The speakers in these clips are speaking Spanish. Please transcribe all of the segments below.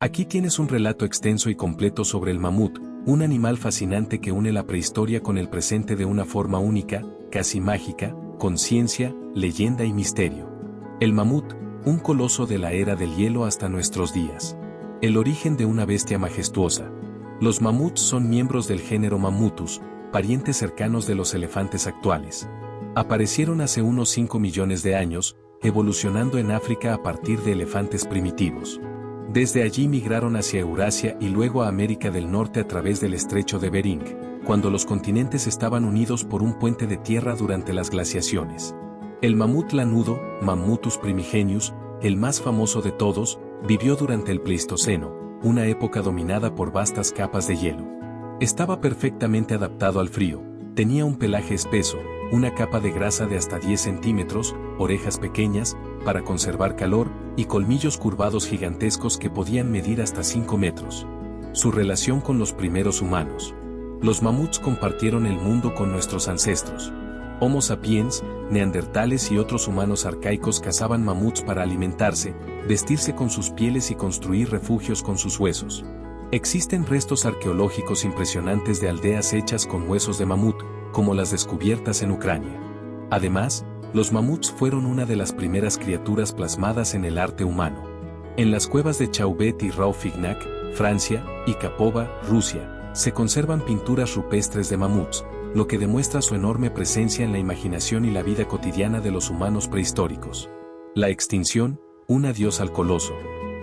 Aquí tienes un relato extenso y completo sobre el mamut, un animal fascinante que une la prehistoria con el presente de una forma única, casi mágica, con ciencia, leyenda y misterio. El mamut, un coloso de la era del hielo hasta nuestros días. El origen de una bestia majestuosa. Los mamuts son miembros del género Mammutus, parientes cercanos de los elefantes actuales. Aparecieron hace unos 5 millones de años, evolucionando en África a partir de elefantes primitivos. Desde allí migraron hacia Eurasia y luego a América del Norte a través del estrecho de Bering, cuando los continentes estaban unidos por un puente de tierra durante las glaciaciones. El mamut lanudo, Mammutus primigenius, el más famoso de todos, vivió durante el Pleistoceno, una época dominada por vastas capas de hielo. Estaba perfectamente adaptado al frío, tenía un pelaje espeso, una capa de grasa de hasta 10 centímetros, orejas pequeñas, para conservar calor, y colmillos curvados gigantescos que podían medir hasta 5 metros. Su relación con los primeros humanos. Los mamuts compartieron el mundo con nuestros ancestros. Homo sapiens, neandertales y otros humanos arcaicos cazaban mamuts para alimentarse, vestirse con sus pieles y construir refugios con sus huesos. Existen restos arqueológicos impresionantes de aldeas hechas con huesos de mamut, como las descubiertas en Ucrania. Además, los mamuts fueron una de las primeras criaturas plasmadas en el arte humano. En las cuevas de Chauvet y Rouffignac, Francia, y Kapova, Rusia, se conservan pinturas rupestres de mamuts, lo que demuestra su enorme presencia en la imaginación y la vida cotidiana de los humanos prehistóricos. La extinción, un adiós al coloso.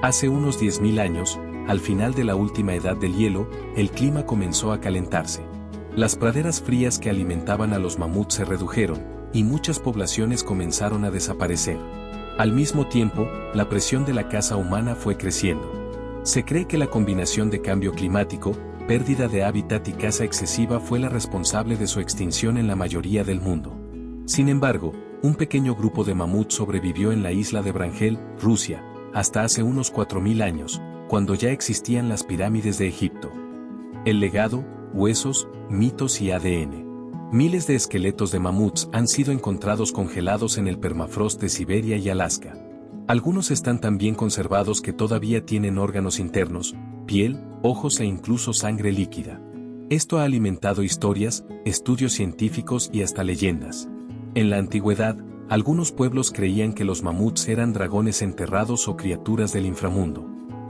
Hace unos 10.000 años, al final de la última edad del hielo, el clima comenzó a calentarse. Las praderas frías que alimentaban a los mamuts se redujeron, y muchas poblaciones comenzaron a desaparecer. Al mismo tiempo, la presión de la caza humana fue creciendo. Se cree que la combinación de cambio climático, pérdida de hábitat y caza excesiva fue la responsable de su extinción en la mayoría del mundo. Sin embargo, un pequeño grupo de mamuts sobrevivió en la isla de Vrangel, Rusia, hasta hace unos 4.000 años, cuando ya existían las pirámides de Egipto. El legado, huesos, mitos y ADN. Miles de esqueletos de mamuts han sido encontrados congelados en el permafrost de Siberia y Alaska. Algunos están tan bien conservados que todavía tienen órganos internos, piel, ojos e incluso sangre líquida. Esto ha alimentado historias, estudios científicos y hasta leyendas. En la antigüedad, algunos pueblos creían que los mamuts eran dragones enterrados o criaturas del inframundo.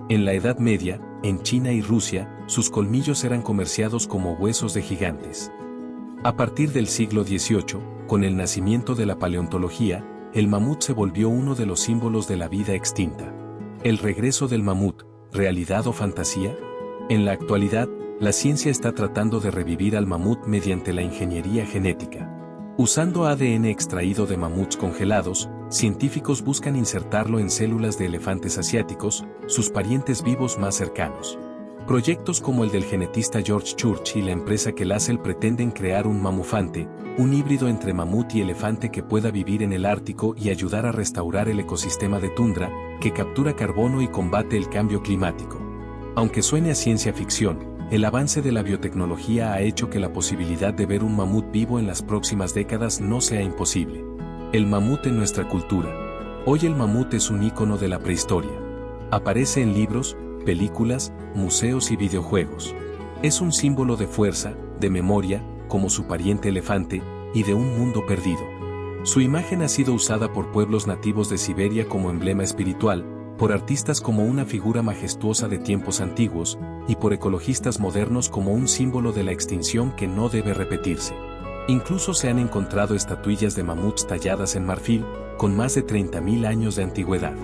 En la Edad Media, en China y Rusia, sus colmillos eran comerciados como huesos de gigantes. A partir del siglo XVIII, con el nacimiento de la paleontología, el mamut se volvió uno de los símbolos de la vida extinta. El regreso del mamut, ¿realidad o fantasía? En la actualidad, la ciencia está tratando de revivir al mamut mediante la ingeniería genética. Usando ADN extraído de mamuts congelados, científicos buscan insertarlo en células de elefantes asiáticos, sus parientes vivos más cercanos. Proyectos como el del genetista George Church y la empresa Kelacel pretenden crear un mamufante, un híbrido entre mamut y elefante que pueda vivir en el Ártico y ayudar a restaurar el ecosistema de tundra, que captura carbono y combate el cambio climático. Aunque suene a ciencia ficción, el avance de la biotecnología ha hecho que la posibilidad de ver un mamut vivo en las próximas décadas no sea imposible. El mamut en nuestra cultura. Hoy el mamut es un ícono de la prehistoria. Aparece en libros, películas, museos y videojuegos. Es un símbolo de fuerza, de memoria, como su pariente elefante, y de un mundo perdido. Su imagen ha sido usada por pueblos nativos de Siberia como emblema espiritual, por artistas como una figura majestuosa de tiempos antiguos, y por ecologistas modernos como un símbolo de la extinción que no debe repetirse. Incluso se han encontrado estatuillas de mamuts talladas en marfil, con más de 30.000 años de antigüedad.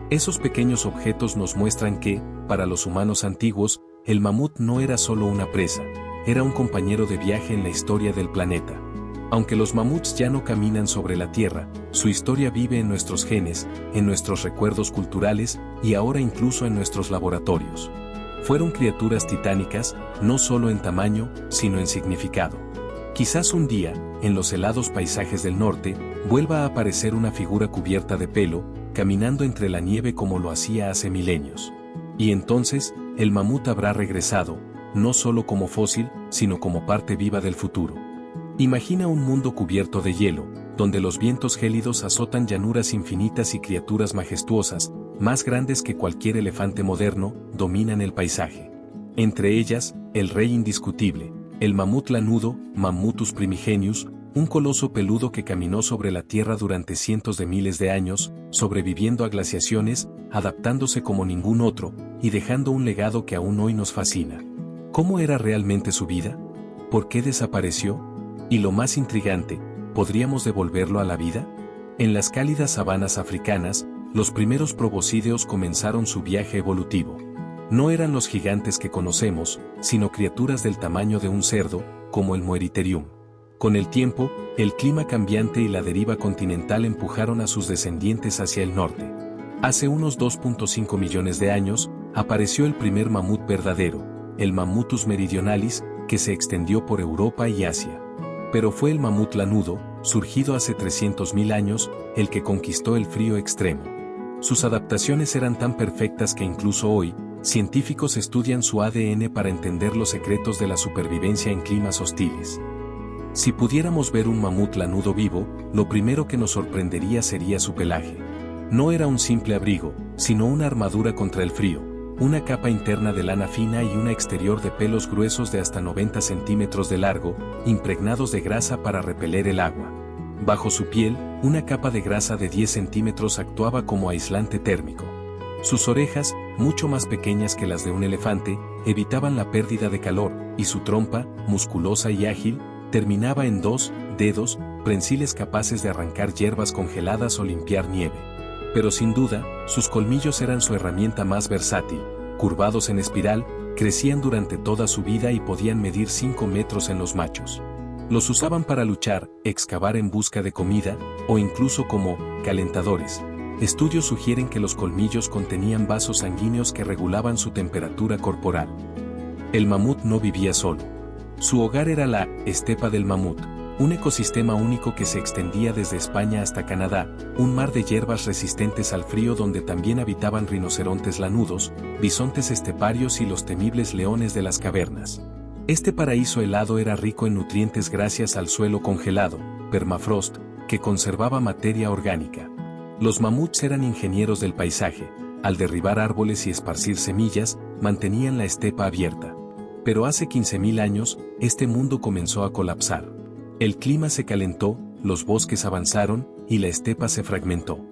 Esos pequeños objetos nos muestran que, para los humanos antiguos, el mamut no era solo una presa, era un compañero de viaje en la historia del planeta. Aunque los mamuts ya no caminan sobre la Tierra, su historia vive en nuestros genes, en nuestros recuerdos culturales y ahora incluso en nuestros laboratorios. Fueron criaturas titánicas, no solo en tamaño, sino en significado. Quizás un día, en los helados paisajes del norte, vuelva a aparecer una figura cubierta de pelo, caminando entre la nieve como lo hacía hace milenios. Y entonces, el mamut habrá regresado, no solo como fósil, sino como parte viva del futuro. Imagina un mundo cubierto de hielo, donde los vientos gélidos azotan llanuras infinitas y criaturas majestuosas, más grandes que cualquier elefante moderno, dominan el paisaje. Entre ellas, el rey indiscutible, el mamut lanudo, Mammutus primigenius, un coloso peludo que caminó sobre la Tierra durante cientos de miles de años, sobreviviendo a glaciaciones, adaptándose como ningún otro, y dejando un legado que aún hoy nos fascina. ¿Cómo era realmente su vida? ¿Por qué desapareció? Y lo más intrigante, ¿podríamos devolverlo a la vida? En las cálidas sabanas africanas, los primeros proboscideos comenzaron su viaje evolutivo. No eran los gigantes que conocemos, sino criaturas del tamaño de un cerdo, como el Moeriterium. Con el tiempo, el clima cambiante y la deriva continental empujaron a sus descendientes hacia el norte. Hace unos 2.5 millones de años, apareció el primer mamut verdadero, el Mammutus meridionalis, que se extendió por Europa y Asia. Pero fue el mamut lanudo, surgido hace 300.000 años, el que conquistó el frío extremo. Sus adaptaciones eran tan perfectas que incluso hoy, científicos estudian su ADN para entender los secretos de la supervivencia en climas hostiles. Si pudiéramos ver un mamut lanudo vivo, lo primero que nos sorprendería sería su pelaje. No era un simple abrigo, sino una armadura contra el frío, una capa interna de lana fina y una exterior de pelos gruesos de hasta 90 centímetros de largo, impregnados de grasa para repeler el agua. Bajo su piel, una capa de grasa de 10 centímetros actuaba como aislante térmico. Sus orejas, mucho más pequeñas que las de un elefante, evitaban la pérdida de calor, y su trompa, musculosa y ágil, terminaba en 2 dedos, prensiles capaces de arrancar hierbas congeladas o limpiar nieve. Pero sin duda, sus colmillos eran su herramienta más versátil. Curvados en espiral, crecían durante toda su vida y podían medir 5 metros en los machos. Los usaban para luchar, excavar en busca de comida, o incluso como calentadores. Estudios sugieren que los colmillos contenían vasos sanguíneos que regulaban su temperatura corporal. El mamut no vivía solo. Su hogar era la estepa del mamut, un ecosistema único que se extendía desde España hasta Canadá, un mar de hierbas resistentes al frío donde también habitaban rinocerontes lanudos, bisontes esteparios y los temibles leones de las cavernas. Este paraíso helado era rico en nutrientes gracias al suelo congelado, permafrost, que conservaba materia orgánica. Los mamuts eran ingenieros del paisaje, al derribar árboles y esparcir semillas, mantenían la estepa abierta. Pero hace 15.000 años, este mundo comenzó a colapsar. El clima se calentó, los bosques avanzaron, y la estepa se fragmentó.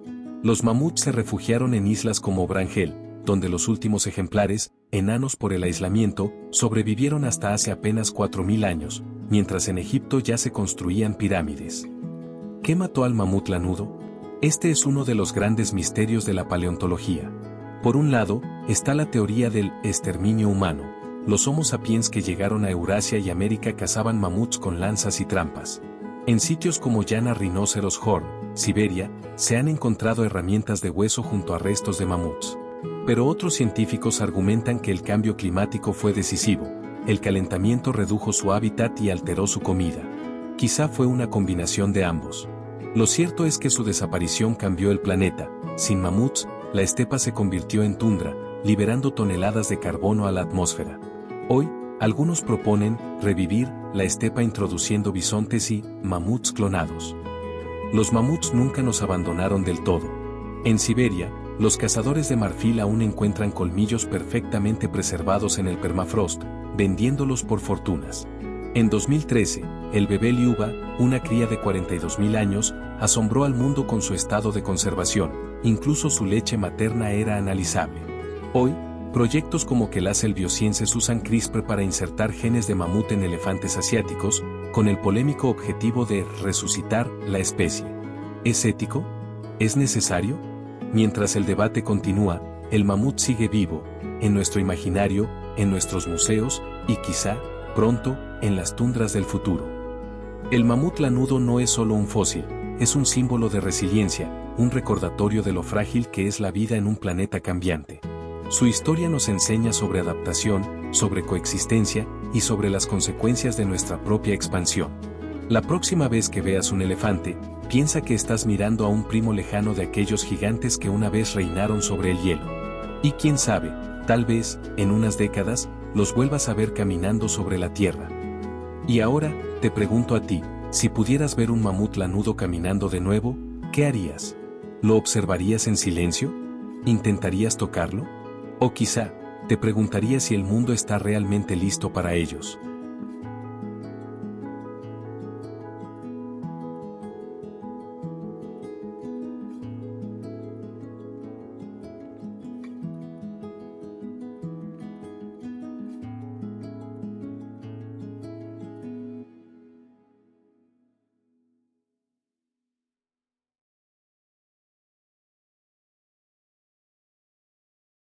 Los mamuts se refugiaron en islas como Brangel, donde los últimos ejemplares, enanos por el aislamiento, sobrevivieron hasta hace apenas 4.000 años, mientras en Egipto ya se construían pirámides. ¿Qué mató al mamut lanudo? Este es uno de los grandes misterios de la paleontología. Por un lado, está la teoría del exterminio humano. Los Homo sapiens que llegaron a Eurasia y América cazaban mamuts con lanzas y trampas. En sitios como Llana Rhinoceros Horn, Siberia, se han encontrado herramientas de hueso junto a restos de mamuts. Pero otros científicos argumentan que el cambio climático fue decisivo. El calentamiento redujo su hábitat y alteró su comida. Quizá fue una combinación de ambos. Lo cierto es que su desaparición cambió el planeta. Sin mamuts, la estepa se convirtió en tundra, liberando toneladas de carbono a la atmósfera. Hoy, algunos proponen revivir la estepa introduciendo bisontes y mamuts clonados. Los mamuts nunca nos abandonaron del todo. En Siberia, los cazadores de marfil aún encuentran colmillos perfectamente preservados en el permafrost, vendiéndolos por fortunas. En 2013, el bebé Liuba, una cría de 42.000 años, asombró al mundo con su estado de conservación, incluso su leche materna era analizable. Hoy, proyectos como Kelasel Biosciences usan CRISPR para insertar genes de mamut en elefantes asiáticos, con el polémico objetivo de resucitar la especie. ¿Es ético? ¿Es necesario? Mientras el debate continúa, el mamut sigue vivo, en nuestro imaginario, en nuestros museos, y quizá, pronto, en las tundras del futuro. El mamut lanudo no es solo un fósil, es un símbolo de resiliencia, un recordatorio de lo frágil que es la vida en un planeta cambiante. Su historia nos enseña sobre adaptación, sobre coexistencia, y sobre las consecuencias de nuestra propia expansión. La próxima vez que veas un elefante, piensa que estás mirando a un primo lejano de aquellos gigantes que una vez reinaron sobre el hielo. Y quién sabe, tal vez, en unas décadas, los vuelvas a ver caminando sobre la tierra. Y ahora, te pregunto a ti, si pudieras ver un mamut lanudo caminando de nuevo, ¿qué harías? ¿Lo observarías en silencio? ¿Intentarías tocarlo? O quizá, te preguntarías si el mundo está realmente listo para ellos.